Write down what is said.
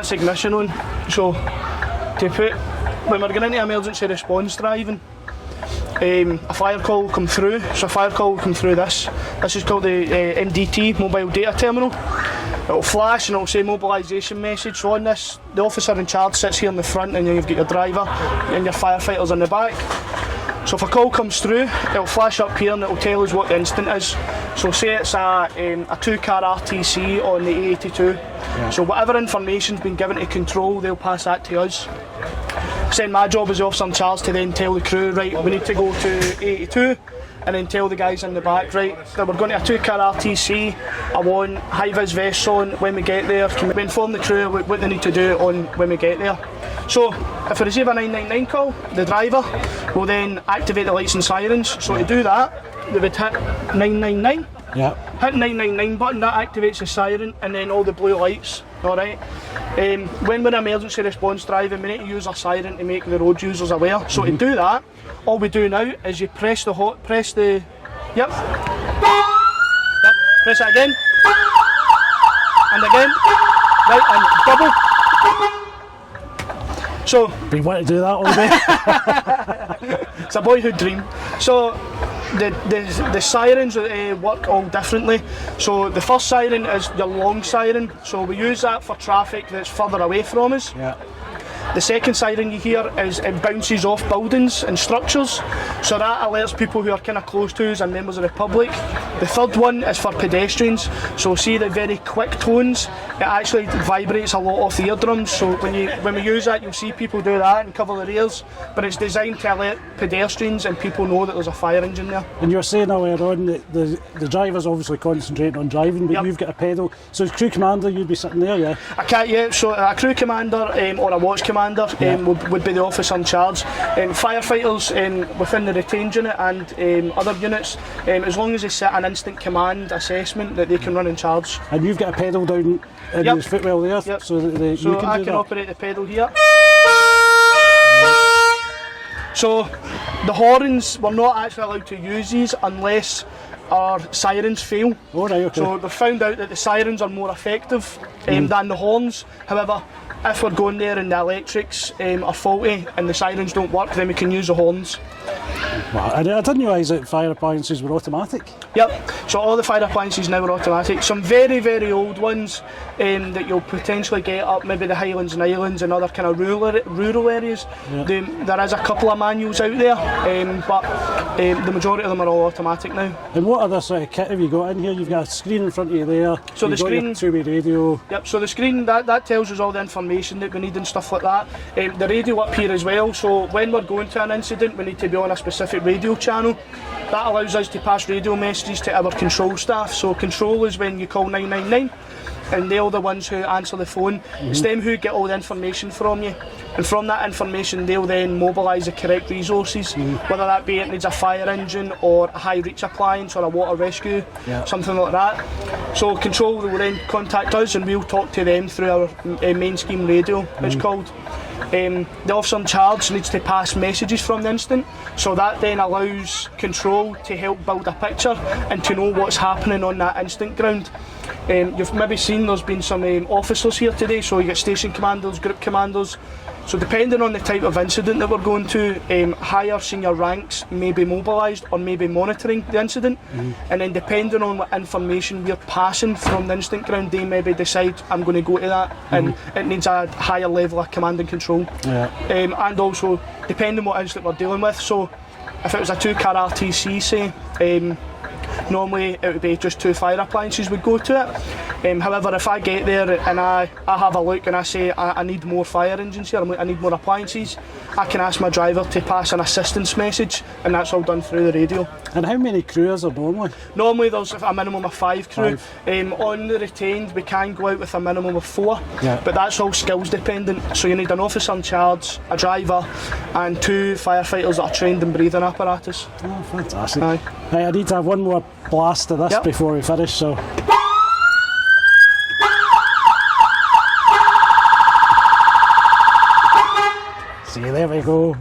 reverse ignition on. So to put, when we're going into emergency response driving, a fire call will come through. So a fire call will come through this. This is called the MDT, Mobile Data Terminal. It'll flash and it'll say mobilisation message. So on this, the officer in charge sits here in the front, and then you've got your driver and your firefighters in the back. So if a call comes through, it'll flash up here and it'll tell us what the incident is. So say it's a 2-car RTC on the A82. Yeah. So whatever information's been given to control, they'll pass that to us. So my job as the officer in charge to then tell the crew, right, we need to go to A82, and then tell the guys in the back, right, that we're going to a 2-car RTC, I want high-vis vests on when we get there. Can we inform the crew what they need to do on when we get there? So if we receive a 999 call, the driver will then activate the lights and sirens. So to do that, they would hit 999. Yeah. Hit 999 button, that activates the siren, and then all the blue lights. Alright. When we're in emergency response driving, we need to use a siren to make the road users aware. So to do that, all we do now is you press the press it again, and again, right, and double. So we want to do that all day. It's a boyhood dream. So the sirens work all differently. So the first siren is your long siren. So we use that for traffic that's further away from us. Yeah. The second siren you hear is it bounces off buildings and structures, so that alerts people who are kind of close to us and members of the public. The third one is for pedestrians, so see the very quick tones, it actually vibrates a lot off the eardrums, so when we use that you'll see people do that and cover their ears, but it's designed to alert pedestrians and people know that there's a fire engine there. And you were saying earlier on that the driver's obviously concentrating on driving, but yep. You've got a pedal, so as crew commander you'd be sitting there, yeah? I can't yet, so a crew commander or a watch commander would be the officer in charge. Firefighters within the retained unit and other units, as long as they set an instant command assessment, that they can run in charge. And you've got a pedal down in yep. the footwell there, yep. so that so you can I do can that. operate the pedal here. So the horns, we're not actually allowed to use these unless our sirens fail. Oh, right, okay. So they've found out that the sirens are more effective than the horns. However, if we're going there and the electrics are faulty and the sirens don't work, then we can use the horns. Wow, I didn't realise that fire appliances were automatic. Yep, so all the fire appliances now are automatic. Some very, very old ones that you'll potentially get up maybe the Highlands and Islands and other kind of rural areas. Yeah. There is a couple of manuals out there, but the majority of them are all automatic now. And what other sort of kit have you got in here? You've got a screen in front of you there. So you've the screen, got your two-way radio. Yep, so the screen, that tells us all the information that we need and stuff like that. The radio up here as well, so when we're going to an incident we need to be on a specific radio channel. That allows us to pass radio messages to our control staff. So control is when you call 999 and they're the ones who answer the phone. It's them who get all the information from you, and from that information they'll then mobilise the correct resources, whether that be it needs a fire engine or a high reach appliance or a water rescue, something like that. So control will then contact us and we'll talk to them through our main scheme radio, it's called. The officer in charge needs to pass messages from the incident, so that then allows control to help build a picture and to know what's happening on that incident ground. You've maybe seen there's been some officers here today, so you get station commanders, group commanders. So depending on the type of incident that we're going to, higher senior ranks may be mobilised or may be monitoring the incident, and then depending on what information we're passing from the incident ground, they maybe decide I'm going to go to that and it needs a higher level of command and control. And also depending what incident we're dealing with, so if it was a 2-car RTC say, normally it would be just 2 fire appliances would go to it. However, if I get there and I have a look and I say I need more fire engines here, I need more appliances, I can ask my driver to pass an assistance message, and that's all done through the radio. And how many crews are normally? Normally there's a minimum of 5 crew. On the retained we can go out with a minimum of 4, but that's all skills dependent. So you need an officer in charge, a driver and 2 firefighters that are trained in breathing apparatus. Oh, fantastic. Aye. Right, I need to have one more blast of this before we finish, so... See, there we go.